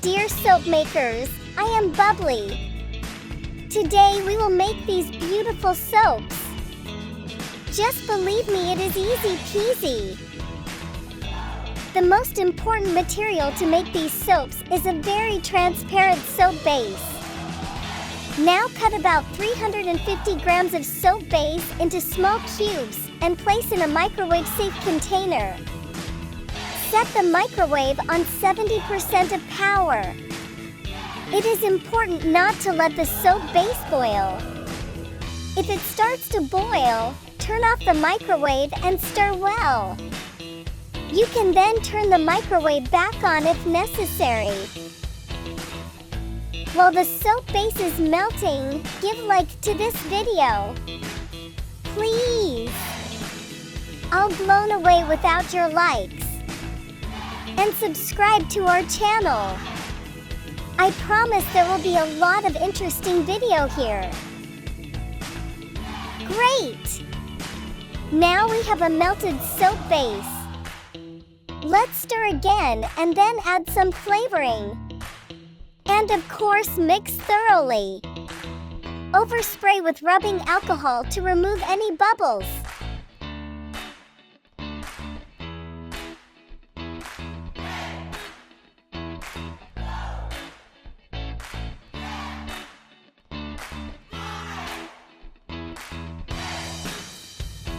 dear soap makers, I am Bubbly. Today we will make these beautiful soaps. Just believe me, it is easy peasy. The most important material to make these soaps is a very transparent soap base. Now cut about 350 grams of soap base into small cubes and place in a microwave-safe container. Set the microwave on 70% of power. It is important not to let the soap base boil. If it starts to boil, turn off the microwave and stir well. You can then turn the microwave back on if necessary. While the soap base is melting, give like to this video. Please! I'll blown away without your likes. And subscribe to our channel. I promise there will be a lot of interesting video here. Great! Now we have a melted soap base. Let's stir again and then add some flavoring. And of course mix thoroughly. Overspray with rubbing alcohol to remove any bubbles.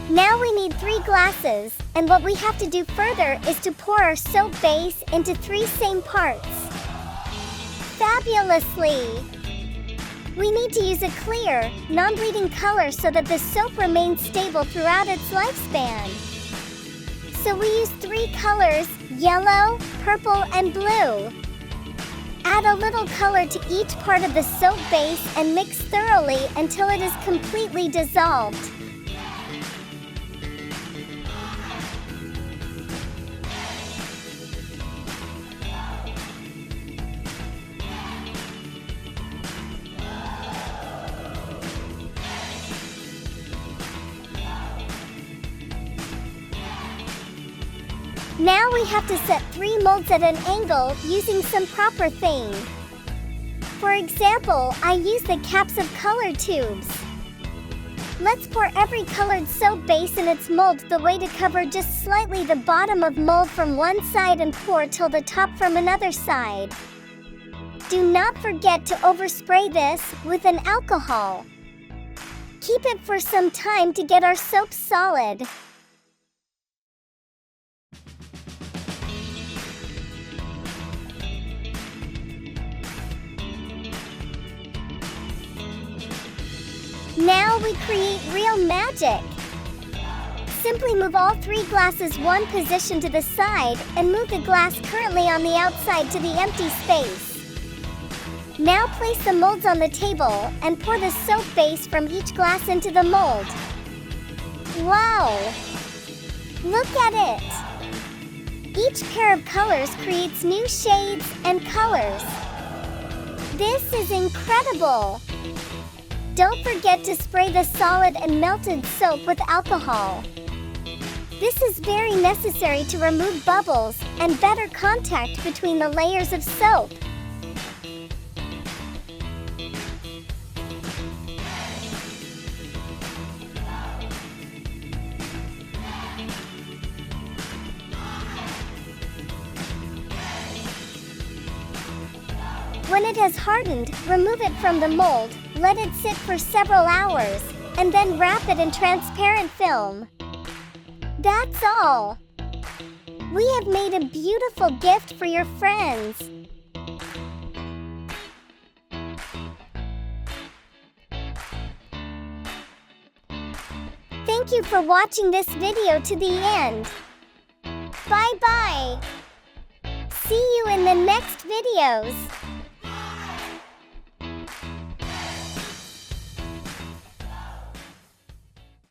Now we need 3 glasses, and what we have to do further is to pour our soap base into 3 same parts. Fabulously! We need to use a clear, non-bleeding color so that the soap remains stable throughout its lifespan. So we use 3 colors, yellow, purple, and blue. Add a little color to each part of the soap base and mix thoroughly until it is completely dissolved. Now we have to set 3 molds at an angle using some proper thing. For example, I use the caps of color tubes. Let's pour every colored soap base in its mold the way to cover just slightly the bottom of mold from one side and pour till the top from another side. Do not forget to overspray this with an alcohol. Keep it for some time to get our soap solid. Now we create real magic. Simply move all 3 glasses one position to the side and move the glass currently on the outside to the empty space. Now place the molds on the table and pour the soap base from each glass into the mold. Wow! Look at it! Each pair of colors creates new shades and colors. This is incredible! Don't forget to spray the solid and melted soap with alcohol. This is very necessary to remove bubbles and better contact between the layers of soap. When it has hardened, remove it from the mold, let it sit for several hours, and then wrap it in transparent film. That's all. We have made a beautiful gift for your friends. Thank you for watching this video to the end. Bye-bye. See you in the next videos.